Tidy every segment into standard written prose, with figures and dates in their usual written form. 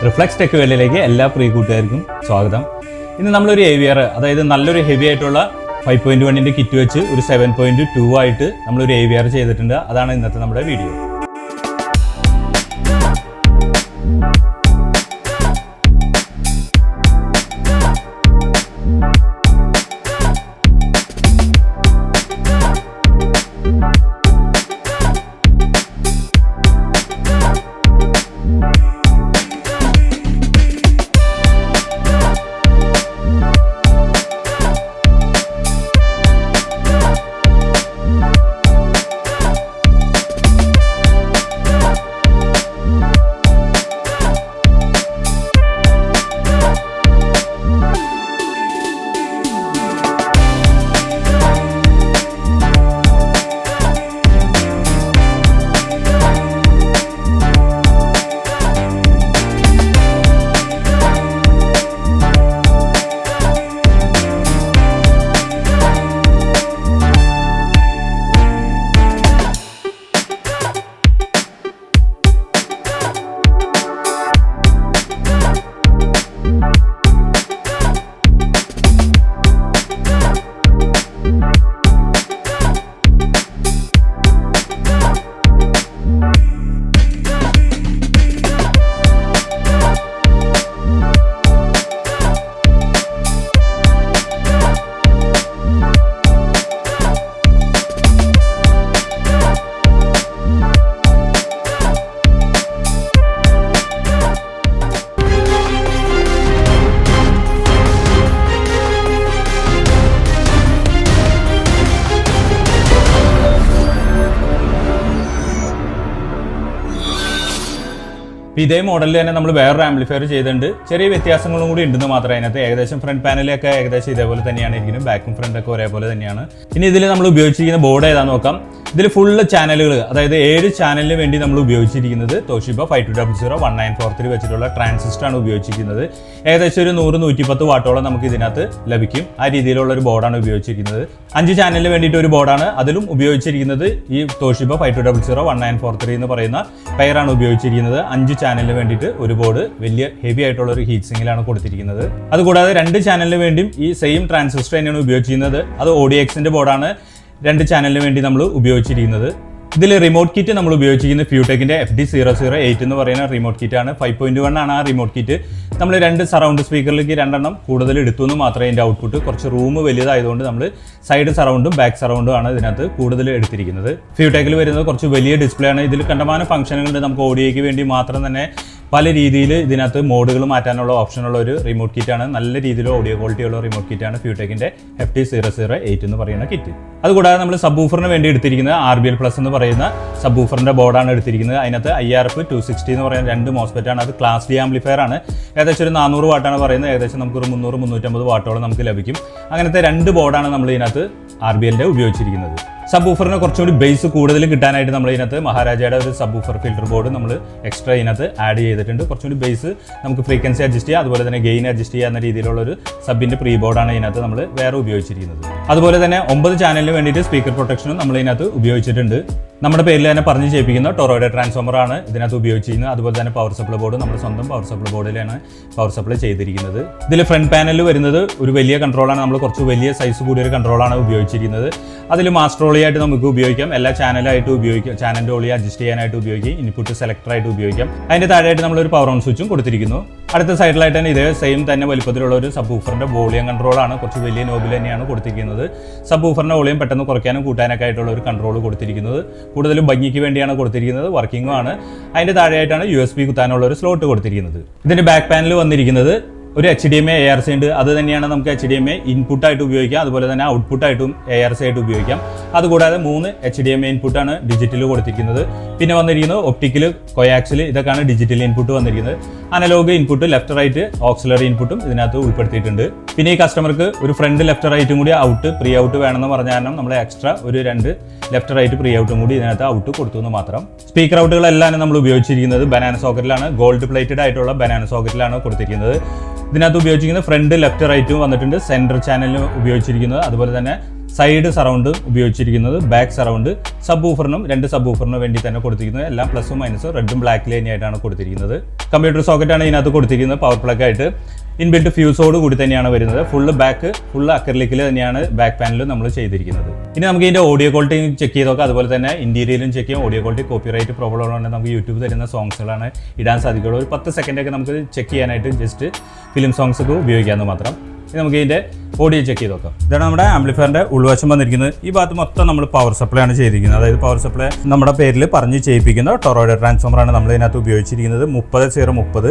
Reflex tech വേൾഡിലേക്ക് എല്ലാ പ്രിയ കൂട്ടുകാർക്കും സ്വാഗതം. ഇന്ന് നമ്മളൊരു AVR, അതായത് നല്ലൊരു ഹെവി ആയിട്ടുള്ള 5.1 കിറ്റ് വെച്ച് ഒരു 7.2 ആയിട്ട് നമ്മളൊരു AVR ചെയ്തിട്ടുണ്ട്. അതാണ് ഇന്നത്തെ നമ്മുടെ വീഡിയോ. ഇതേ മോഡലിൽ തന്നെ നമ്മൾ വേറൊരു ആംപ്ലിഫയർ ചെയ്തിട്ടുണ്ട്. ചെറിയ വ്യത്യാസങ്ങളും കൂടി ഉണ്ടെന്ന് മാത്രമേ അതിനകത്ത്. ഏകദേശം ഫ്രണ്ട് പാനലൊക്കെ ഏകദേശം ഇതേപോലെ തന്നെയാണ് ഇരിക്കുന്നത്. ബാക്കും ഫ്രണ്ടൊക്കെ ഒരേപോലെ തന്നെയാണ്. ഇനി ഇതിൽ നമ്മൾ ഉപയോഗിച്ചിരിക്കുന്ന ബോർഡ് ഏതാണെന്ന് നോക്കാം. ഇതിൽ ഫുള്ള് ചാനലുകൾ, അതായത് 7 ചാനലിന് വേണ്ടി നമ്മൾ ഉപയോഗിച്ചിരിക്കുന്നത് തോഷിബ 5200-1943 വെച്ചിട്ടുള്ള ട്രാൻസിസ്റ്ററാണ് ഉപയോഗിച്ചിരിക്കുന്നത്. ഏകദേശം ഒരു 100-110 വാട്ടോളം നമുക്ക് ഇതിനകത്ത് ലഭിക്കും. ആ രീതിയിലുള്ള ഒരു ബോർഡാണ് ഉപയോഗിച്ചിരിക്കുന്നത്. 5 ചാനലിന് വേണ്ടിയിട്ട് ഒരു ബോർഡാണ്. അതിലും ഉപയോഗിച്ചിരിക്കുന്നത് ഈ തോഷിബ 5200-1943 എന്ന് പറയുന്ന പെയറാണ് ഉപയോഗിച്ചിരിക്കുന്നത്. 5 ചാനലിന് വേണ്ടിയിട്ട് ഒരു ബോർഡ് വലിയ ഹെവി ആയിട്ടുള്ള ഒരു ഹീറ്റ് സിങ്കിലാണ് കൊടുത്തിരിക്കുന്നത്. അതുകൂടാതെ 2 ചാനലിന് വേണ്ടിയും ഈ സെയിം ട്രാൻസിസ്റ്റർ തന്നെയാണ് ഉപയോഗിച്ചിരിക്കുന്നത്. അത് ODXന്റെ ബോർഡാണ് 2 ചാനലിന് വേണ്ടി നമ്മൾ ഉപയോഗിച്ചിരിക്കുന്നത്. ഇതിൽ റിമോട്ട് കിറ്റ് നമ്മൾ ഉപയോഗിച്ചിരിക്കുന്നത് ഫ്യൂടെക്കിന്റെ FD008 എന്ന് പറയുന്ന റിമോട്ട് കിറ്റ് ആണ്. 5.1 ആണ് ആ റിമോട്ട് കിറ്റ്. നമ്മൾ 2 സറൗണ്ട് സ്പീക്കറിലേക്ക് 2 എണ്ണം കൂടുതൽ എടുത്തു എന്ന് മാത്രമേ ഇതിൻ്റെ ഔട്ട്പുട്ട്. കുറച്ച് റൂം വലുതായതുകൊണ്ട് നമ്മൾ സൈഡ് സറൗണ്ടും ബാക്ക് സറൗണ്ടും ആണ് ഇതിനകത്ത് കൂടുതൽ എടുത്തിരിക്കുന്നത്. ഫ്യൂടെക്കിൽ വരുന്നത് കുറച്ച് വലിയ ഡിസ്പ്ലേ ആണ്. ഇതിൽ കണ്ടമാനം ഫംഗ്ഷനുകളുണ്ട്. നമുക്ക് ഓഡിയോയ്ക്ക് വേണ്ടി മാത്രം തന്നെ പല രീതിയിൽ ഇതിനകത്ത് മോഡുകൾ മാറ്റാനുള്ള ഓപ്ഷനുള്ള ഒരു റിമോട്ട് കിറ്റാണ്. നല്ല രീതിയിൽ ഓഡിയോ ക്വാളിറ്റി ഉള്ള റിമോട്ട് കിറ്റാണ് ഫ്യൂടെക്കിന്റെ FD008 എന്ന് പറയുന്ന കിറ്റ്. അതുകൂടാതെ നമ്മൾ സബ് വൂഫറിന് വേണ്ടി എടുത്തിരിക്കുന്നത് RBL Plus എന്ന് പറയുന്ന സബ് വൂഫറിന്റെ ബോർഡാണ് എടുത്തിരിക്കുന്നത്. അതിനകത്ത് IRF 260 എന്ന് പറയുന്ന 2 MOSFET ആണ്. അത് ക്ലാസ് D ആംപ്ലിഫയർ ആണ്. ഏകദേശം ഒരു 400 വാട്ടാണ് പറയുന്നത്. ഏകദേശം നമുക്കൊരു 300-350 വാട്ടോളം നമുക്ക് ലഭിക്കും. അങ്ങനത്തെ 2 ബോർഡാണ് നമ്മൾ ഇതിനകത്ത് RBLന്റെ ഉപയോഗിച്ചിരിക്കുന്നത്. സബ് വൂഫറിന് കുറച്ചുകൂടി ബേസ് കൂടുതൽ കിട്ടാനായിട്ട് നമ്മൾ ഇതിനകത്ത് മഹാരാജയുടെ ഒരു സബ് വൂഫർ ഫിൽറ്റർ ബോർഡ് നമ്മൾ എക്സ്ട്രാ ഇതിനകത്ത് ആഡ് ചെയ്തിട്ടുണ്ട്. കുറച്ചുകൂടി ബേസ് നമുക്ക് ഫ്രീക്വൻസി അഡ്ജസ്റ്റ് ചെയ്യാം, അതുപോലെ തന്നെ ഗെയിൻ അഡ്ജസ്റ്റ് ചെയ്യുക എന്ന രീതിയിലുള്ള ഒരു സബിന്റെ പ്രീ ബോർഡാണ് ഇതിനകത്ത് നമ്മൾ വേറെ ഉപയോഗിച്ചിരിക്കുന്നത്. അതുപോലെ തന്നെ 9 ചാനലിന് വേണ്ടിയിട്ട് സ്പീക്കർ പ്രൊട്ടക്ഷനും നമ്മൾ ഇതിനകത്ത് ഉപയോഗിച്ചിട്ടുണ്ട്. നമ്മുടെ പേരിൽ തന്നെ പറഞ്ഞു ചെയ്യിപ്പിക്കുന്ന ടൊറോയുടെ ട്രാൻസ്ഫോമർ ആണ് ഇതിനകത്ത് ഉപയോഗിച്ചിരിക്കുന്നത്. അതുപോലെ തന്നെ പവർ സപ്ലൈ ബോർഡ് നമ്മുടെ സ്വന്തം പവർ സപ്ലൈ ബോർഡിലാണ് പവർ സപ്ലൈ ചെയ്തിരിക്കുന്നത്. ഇതിൽ ഫ്രണ്ട് പാനലിൽ വരുന്നത് ഒരു വലിയ കൺട്രോളാണ്. നമ്മൾ കുറച്ച് വലിയ സൈസ് കൂടിയ ഒരു കൺട്രോളാണ് ഉപയോഗിച്ചിരിക്കുന്നത്. അതിൽ മാസ്റ്റർ ഓളി ആയിട്ട് നമുക്ക് ഉപയോഗിക്കാം, എല്ലാ ചാനലായിട്ട് ഉപയോഗിക്കാം, ചാനലിൻ്റെ ഓളി അഡ്ജസ്റ്റ് ചെയ്യാനായിട്ട് ഉപയോഗിക്കാം, ഇൻപുട്ട് സെലക്ടറായിട്ട് ഉപയോഗിക്കാം. അതിൻ്റെ താഴെയായിട്ട് നമ്മളൊരു പവർ ഓൺ സ്വിച്ചും കൊടുത്തിരിക്കുന്നു. അടുത്ത സൈഡിലായിട്ട് തന്നെ ഇതേ സെയിം തന്നെ വലിപ്പത്തിലുള്ള ഒരു സബ് വൂഫറിന്റെ വോളിയം കൺട്രോളാണ്. കുറച്ച് വലിയ നോബിൽ തന്നെയാണ് കൊടുത്തിരിക്കുന്നത്. സബ് വൂഫറിന്റെ വോളിയം പെട്ടെന്ന് കുറയ്ക്കാനും കൂട്ടാനൊക്കെ ആയിട്ടുള്ള ഒരു കൺട്രോൾ കൊടുത്തിരിക്കുന്നത്. കൂടുതലും ഭംഗിക്ക് വേണ്ടിയാണ് കൊടുത്തിരിക്കുന്നത്. വർക്കിംഗും ആണ്. അതിൻ്റെ താഴെയായിട്ടാണ് USB കുത്താനുള്ള ഒരു സ്ലോട്ട് കൊടുത്തിരിക്കുന്നത്. ഇതിന്റെ ബാക്ക് പാനൽ വന്നിരിക്കുന്നത് ഒരു HDMI ARC ഉണ്ട്. അത് തന്നെയാണ് നമുക്ക് HDMI ഇൻപുട്ടായിട്ട് ഉപയോഗിക്കാം, അതുപോലെ തന്നെ ഔട്ട്പുട്ടായിട്ടും ARC ആയിട്ട് ഉപയോഗിക്കാം. അതുകൂടാതെ 3 HDMI ഇൻപുട്ടാണ് ഡിജിറ്റൽ കൊടുത്തിരിക്കുന്നത്. പിന്നെ വന്നിരിക്കുന്നത് ഒപ്റ്റിക്കൽ, കൊയാക്സിൽ, ഇതൊക്കെയാണ് ഡിജിറ്റൽ ഇൻപുട്ട് വന്നിരിക്കുന്നത്. Analog input, left right auxiliary ഇൻപുട്ടും ഇതിനകത്ത് ഉൾപ്പെടുത്തിയിട്ടുണ്ട്. പിന്നെ ഈ കസ്റ്റമർക്ക് ഒരു ഫ്രണ്ട് ലെഫ്റ്റ് റൈറ്റും കൂടി ഔട്ട് പ്രീ ഔട്ട് വേണമെന്ന് പറഞ്ഞ കാരണം നമ്മൾ എക്സ്ട്രാ ഒരു 2 ലെഫ്റ്റ് റൈറ്റ് പ്രീ ഔട്ടും കൂടി ഇതിനകത്ത് ഔട്ട് കൊടുത്തു എന്ന് മാത്രം. സ്പീക്കർ ഔട്ടുകളെല്ലാം നമ്മൾ ഉപയോഗിച്ചിരിക്കുന്നത് ബനാന സോക്കറ്റിലാണ്. ഗോൾഡ് പ്ലേറ്റഡ് ആയിട്ടുള്ള ബനാന സോക്കറ്റിലാണ് കൊടുത്തിരിക്കുന്നത്. ഇതിനകത്ത് ഉപയോഗിച്ചിരിക്കുന്നത് ഫ്രണ്ട് ലെഫ്റ്റ് റൈറ്റും വന്നിട്ടുണ്ട്. സെൻറ്റർ ചാനലിന് ഉപയോഗിച്ചിരിക്കുന്നത്, അതുപോലെ തന്നെ സൈഡ് സറൗണ്ട് ഉപയോഗിച്ചിരിക്കുന്നത് ബാക്ക് സറൗണ്ട്, സബ് ഊഫറിനും 2 സബ് ഊഫറിനും വേണ്ടി തന്നെ കൊടുത്തിരിക്കുന്നത്. എല്ലാം പ്ലസും മൈനസും റെഡും ബ്ലാക്കിൽ തന്നെയായിട്ടാണ് കൊടുത്തിരിക്കുന്നത്. കമ്പ്യൂട്ടർ സോക്കറ്റാണ് ഇതിനകത്ത് കൊടുത്തിരിക്കുന്നത്. പവർ പ്ലഗ് ആയിട്ട് ഇൻബിൽറ്റ് ഫ്യൂസോട് കൂടി തന്നെയാണ് വരുന്നത്. ഫുള്ള് അക്രിലിക്കിൽ തന്നെയാണ് ബാക്ക് പാനലും നമ്മൾ ചെയ്തിരിക്കുന്നത്. ഇനി നമുക്ക് ഇതിന്റെ ഓഡിയോ ക്വാളിറ്റി ചെക്ക് ചെയ്ത് നോക്കാം. അതുപോലെ തന്നെ ഇന്റീരിയലും ചെക്ക് ചെയ്യാം. ഓഡിയോ ക്വാളിറ്റി കോപ്പിറൈറ്റ് പ്രോബ്ലം ഉള്ളതുകൊണ്ട് നമുക്ക് യൂട്യൂബ് തരുന്ന സോങ്സുകളാണ് ഇടാൻ സാധിക്കുള്ളൂ. ഒരു 10 സെക്കൻഡൊക്കെ നമുക്ക് ചെക്ക് ചെയ്യാനായിട്ട് ജസ്റ്റ് ഫിലിം സോങ്സ് ഒക്കെ ഉപയോഗിക്കാമെന്ന് മാത്രം. ഇനി നമുക്ക് ഇതിന്റെ ഓഡിയോ ചെക്ക് ചെയ്ത് നോക്കാം. ഇതാണ് നമ്മുടെ ആംപ്ലിഫയറിന്റെ ഉൾവശം വന്നിരിക്കുന്നത്. ഈ ഭാഗത്ത് മൊത്തം നമ്മൾ പവർ സപ്ലൈ ആണ് ചെയ്തിരിക്കുന്നത്. അതായത് പവർ സപ്ലൈ നമ്മുടെ പേരിൽ പറഞ്ഞ് ചെയ്യിപ്പിക്കുന്ന ടൊറോയിഡ് ട്രാൻസ്ഫോമറാണ് നമ്മൾ ഇതിനകത്ത് ഉപയോഗിച്ചിരിക്കുന്നത്. 30-0-30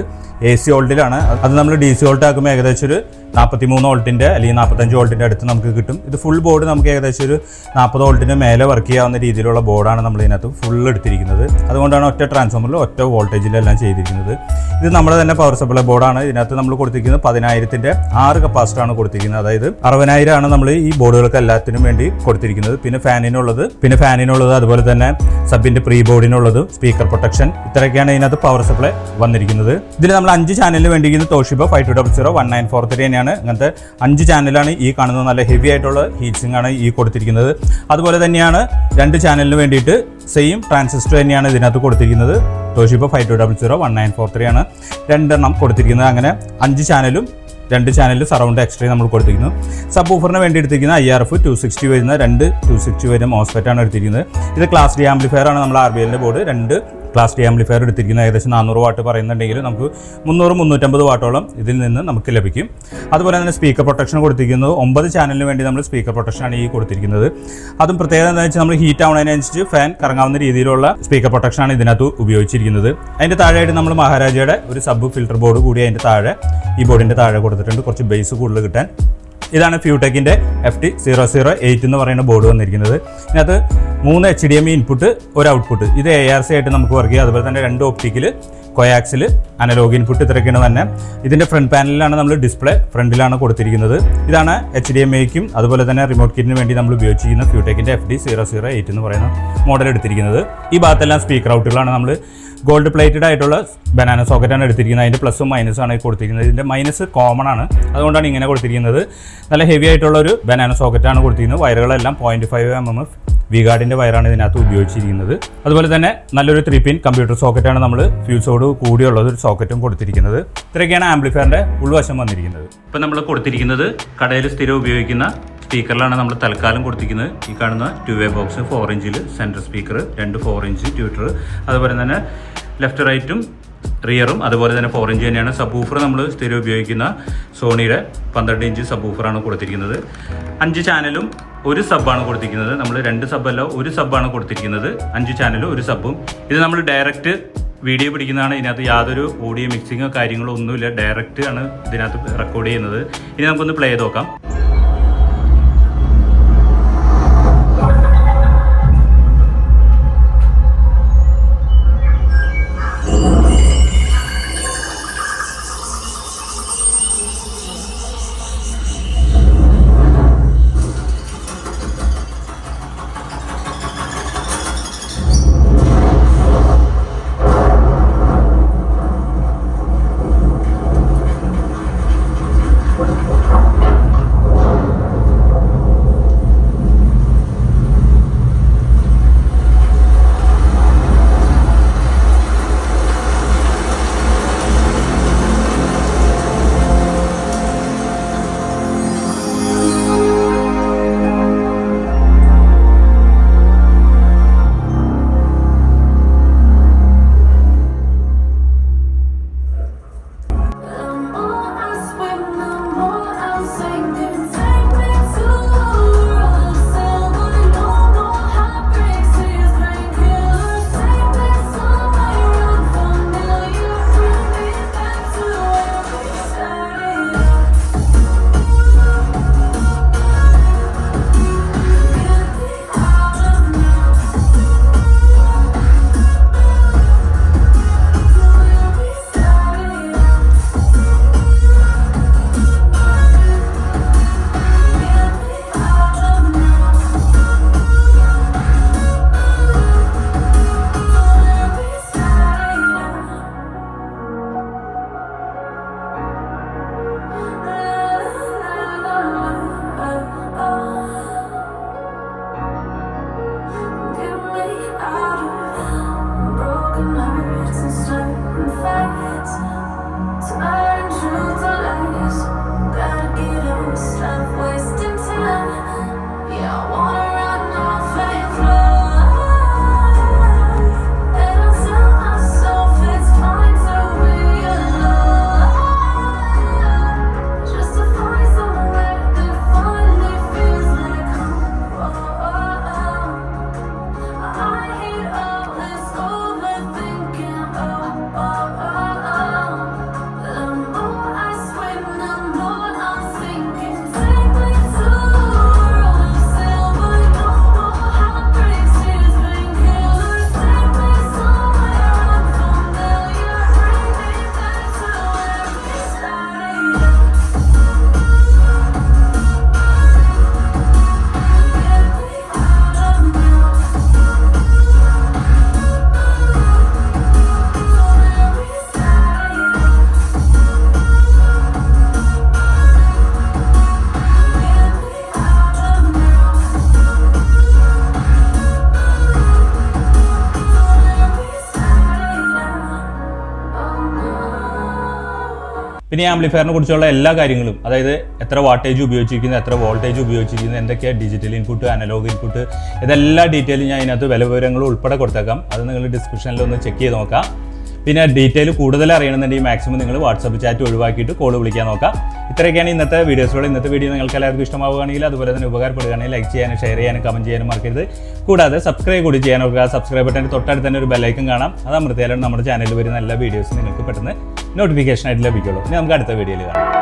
AC വോൾട്ടിലാണ്. അത് നമ്മൾ DC വോൾട്ട് ആക്കുമ്പോൾ ഏകദേശം ഒരു 43 വോൾട്ടിന്റെ അല്ലെങ്കിൽ 45 വോൾട്ടിന്റെ അടുത്ത് നമുക്ക് കിട്ടും. ഇത് ഫുൾ ബോർഡ് നമുക്ക് ഏകദേശം ഒരു 40 വോൾട്ടിന് മേലെ വർക്ക് ചെയ്യാവുന്ന രീതിയിലുള്ള ബോർഡാണ് നമ്മൾ ഇതിനകത്ത് ഫുൾ എടുത്തിരിക്കുന്നത്. അതുകൊണ്ടാണ് ഒറ്റ ട്രാൻസ്ഫോമറിൽ ഒറ്റ വോൾട്ടേജിലെല്ലാം ചെയ്തിരിക്കുന്നത്. ഇത് നമ്മുടെ തന്നെ പവർ സപ്ലൈ ബോർഡാണ്. ഇതിനകത്ത് നമ്മൾ കൊടുത്തിരിക്കുന്നത് 10,000-ന്റെ 6 കപ്പാസിറ്ററാണ് കൊടുത്തിരിക്കുന്നത്. അതായത് 60,000 ആണ് നമ്മൾ ഈ ബോർഡുകൾക്ക് എല്ലാത്തിനും വേണ്ടി കൊടുത്തിരിക്കുന്നത്. പിന്നെ ഫാനിനുള്ളത് അതുപോലെ തന്നെ സബിന്റെ പ്രീ ബോർഡിനുള്ളത്, സ്പീക്കർ പ്രൊട്ടക്ഷൻ, ഇത്രയൊക്കെയാണ് ഇതിനകത്ത് പവർ സപ്ലൈ വന്നിരിക്കുന്നത്. ഇതിൽ നമ്മൾ 5 ചാനലിന് വേണ്ടിയിരിക്കുന്ന തോഷിബ 5200-1943 തന്നെയാണ്. അങ്ങനത്തെ 5 ചാനലാണ് ഈ കാണുന്നത്. നല്ല ഹെവി ആയിട്ടുള്ള ഹീറ്റ്സിംഗ് ആണ് ഈ കൊടുത്തിരിക്കുന്നത്. അതുപോലെ തന്നെയാണ് 2 ചാനലിന് വേണ്ടിയിട്ട് സെയിം ട്രാൻസിസ്റ്റർ തന്നെയാണ് ഇതിനകത്ത് കൊടുത്തിരിക്കുന്നത്. തോഷിബ 5200-1943 ആണ് 2 എണ്ണം കൊടുത്തിരിക്കുന്നത്. അങ്ങനെ 5 ചാനലും 2 ചാനലിൽ സറൗണ്ട് എക്സ്ട്രാ നമ്മൾ കൊടുത്തിരിക്കുന്നു. സബ് ഊഫറിന് വേണ്ടി എടുത്തിരിക്കുന്ന IRF 260 വരുന്ന 260 വരുന്ന മോസ്ഫെറ്റ് ആണ് എടുത്തിരിക്കുന്നത്. ഇത് ക്ലാസ് ഡി ആംപ്ലിഫയർ ആണ്. നമ്മൾ RBLന്റെ ബോർഡ് 2 ക്ലാസ് ഡി ആംപ്ലിഫയർ എടുത്തിരിക്കുന്നത്. ഏകദേശം 400 വാട്ട് പറയുന്നുണ്ടെങ്കിൽ നമുക്ക് 300-350 വാട്ടോളം ഇതിൽ നിന്ന് നമുക്ക് ലഭിക്കും. അതുപോലെ തന്നെ സ്പീക്കർ പ്രൊട്ടക്ഷൻ കൊടുത്തിരിക്കുന്നത് 9 ചാനലിന് വേണ്ടി നമ്മൾ സ്പീക്കർ പ്രൊട്ടക്ഷനാണ് ഈ കൊടുത്തിരിക്കുന്നത്. അതും പ്രത്യേകത എന്താണെന്ന് വെച്ചാൽ നമ്മൾ ഹീറ്റ് ആവുന്നതിനനുസരിച്ച് ഫാൻ കറങ്ങാവുന്ന രീതിയിലുള്ള സ്പീക്കർ പ്രൊട്ടക്ഷനാണ് ഇതിനകത്ത് ഉപയോഗിച്ചിരിക്കുന്നത്. അതിൻ്റെ താഴെയായിട്ട് നമ്മൾ മഹാരാജയുടെ ഒരു സബ് ഫിൽറ്റർ ബോർഡ് കൂടി അതിൻ്റെ താഴെ ഈ ബോർഡിൻ്റെ താഴെ കൊടുത്തിട്ടുണ്ട്, കുറച്ച് ബേസ് കൂടുതൽ കിട്ടാൻ. ഇതാണ് ഫ്യൂടെക്കിൻ്റെ FT008 എന്ന് പറയുന്ന ബോർഡ് വന്നിരിക്കുന്നത്. ഇതിനകത്ത് 3 HDMI ഇൻപുട്ട്, ഒരു ഔട്ട്പുട്ട്. ഇത് ARC ആയിട്ട് നമുക്ക് വർക്ക് ചെയ്യാം. അതുപോലെ തന്നെ 2 ഓപ്റ്റിക്കൽ, കൊയാക്സിൽ, അനലോഗ് ഇൻപുട്ട്, ഇത്രയൊക്കെയാണ് തന്നെ. ഇതിൻ്റെ ഫ്രണ്ട് പാനലിലാണ് നമ്മൾ ഡിസ്പ്ലേ ഫ്രണ്ടിലാണ് കൊടുത്തിരിക്കുന്നത്. ഇതാണ് HDMIക്കും അതുപോലെ തന്നെ റിമോട്ട് കിറ്റിന് വേണ്ടി നമ്മൾ ഉപയോഗിച്ചിരിക്കുന്ന ഫ്യൂടെക്കിൻ്റെ FT008 എന്ന് പറയുന്ന മോഡൽ എടുത്തിരിക്കുന്നത്. ഈ ഭാഗത്തെല്ലാം സ്പീക്കർ ഔട്ടുകളാണ്. നമ്മൾ ഗോൾഡ് പ്ലേറ്റഡ് ആയിട്ടുള്ള ബനാന സോക്കറ്റാണ് എടുത്തിരിക്കുന്നത്. അതിൻ്റെ പ്ലസും മൈനസും ആണ് കൊടുത്തിരിക്കുന്നത്. ഇതിൻ്റെ മൈനസ് കോമൺ ആണ്, അതുകൊണ്ടാണ് ഇങ്ങനെ കൊടുത്തിരിക്കുന്നത്. നല്ല ഹെവി ആയിട്ടുള്ള ഒരു ബനാന സോക്കറ്റാണ് കൊടുത്തിരിക്കുന്നത്. വയറുകളെല്ലാം 0.5 mm V-ഗാർഡിൻ്റെ വയറാണ് ഇതിനകത്ത് ഉപയോഗിച്ചിരിക്കുന്നത്. അതുപോലെ തന്നെ നല്ലൊരു 3-പിൻ കമ്പ്യൂട്ടർ സോക്കറ്റാണ് നമ്മൾ ഫ്യൂസോട് കൂടിയുള്ളത് ഒരു സോക്കറ്റും കൊടുത്തിരിക്കുന്നത്. ഇത്രയൊക്കെയാണ് ആംപ്ലിഫയറിൻ്റെ ഉൾവശം വന്നിരിക്കുന്നത്. ഇപ്പം നമ്മൾ കൊടുത്തിരിക്കുന്നത് കടയിൽ സ്ഥിരം ഉപയോഗിക്കുന്ന സ്പീക്കറിലാണ് നമ്മൾ തൽക്കാലം കൊടുത്തിരിക്കുന്നത്. ഈ കാണുന്ന 2-വേ ബോക്സ് 4 ഇഞ്ചിൽ സെൻട്രൽ സ്പീക്കർ, 2 4 ഇഞ്ച് ട്യൂട്ടർ, അതുപോലെ തന്നെ ലെഫ്റ്റ് റൈറ്റും റിയറും അതുപോലെ തന്നെ 4 ഇഞ്ച് തന്നെയാണ്. സബ് ഊഫർ നമ്മൾ സ്ഥിരം ഉപയോഗിക്കുന്ന സോണിയുടെ 12 ഇഞ്ച് സബ് ഊഫറാണ് കൊടുത്തിരിക്കുന്നത്. 5 ചാനലും 1 സബ്ബാണ് കൊടുത്തിരിക്കുന്നത്. നമ്മൾ 2 സബ്ബല്ല 1 സബ്ബാണ് കൊടുത്തിരിക്കുന്നത്. 5 ചാനലും 1 സബ്ബും. ഇത് നമ്മൾ ഡയറക്റ്റ് വീഡിയോ പിടിക്കുന്നതാണ്. ഇതിനകത്ത് യാതൊരു ഓഡിയോ മിക്സിങ്ങോ കാര്യങ്ങളോ ഒന്നുമില്ല. ഡയറക്റ്റ് ആണ് ഇതിനകത്ത് റെക്കോർഡ് ചെയ്യുന്നത്. ഇനി നമുക്കൊന്ന് പ്ലേ ചെയ്ത് നോക്കാം. പിന്നെ ഈ ആംപ്ലിഫയറിനെ കുറിച്ചുള്ള എല്ലാ കാര്യങ്ങളും, അതായത് എത്ര വാട്ടേജ് ഉപയോഗിച്ചിരിക്കുന്നത്, എത്ര വോൾട്ടേജ് ഉപയോഗിച്ചിരിക്കുന്നത്, എന്തൊക്കെയാണ് ഡിജിറ്റൽ ഇൻപുട്ട്, അനലോഗ് ഇൻപുട്ട്, ഇതെല്ലാ ഡീറ്റെയിലും ഞാൻ ഇതിനകത്ത് വില വിവരങ്ങളും ഉൾപ്പെടെ കൊടുത്തേക്കാം. അത് നിങ്ങൾ ഡിസ്ക്രിപ്ഷനിൽ ഒന്ന് ചെക്ക് ചെയ്ത് നോക്കാം. പിന്നെ ഡീറ്റെയിൽ കൂടുതൽ അറിയണമെന്നുണ്ടെങ്കിൽ മാക്സിമം നിങ്ങൾ വാട്സപ്പ് ചാറ്റ് ഒഴിവാക്കിയിട്ട് കോൾ വിളിക്കാൻ നോക്കാം. ഇത്രയൊക്കെയാണ് ഇന്നത്തെ വീഡിയോസിലൂടെ. ഇന്നത്തെ വീഡിയോ നിങ്ങൾക്ക് എല്ലാവർക്കും ഇഷ്ടമാവുകയാണെങ്കിൽ, അതുപോലെ തന്നെ ഉപകാരപ്പെടുകയാണെങ്കിൽ ലൈക്ക് ചെയ്യാനും ഷെയർ ചെയ്യാനും കമൻറ്റ് ചെയ്യാനും മറക്കരുത്. കൂടാതെ സബ്സ്ക്രൈബ് കൂടി ചെയ്യാൻ നോക്കുക. സബ്സ്ക്രൈബ് ബട്ടൻ്റെ തൊട്ടടുത്ത് തന്നെ ഒരു ബെല്ലൈക്കൺ കാണാം. അത് അമർത്തിയാലും നമ്മുടെ ചാനലിൽ വരുന്ന എല്ലാ വീഡിയോസും നിങ്ങൾക്ക് പെട്ടെന്ന് നോട്ടിഫിക്കേഷൻ ആയിട്ട് ലഭിക്കുള്ളൂ. ഇനി നമുക്ക് അടുത്ത വീഡിയോയിൽ കാണാം.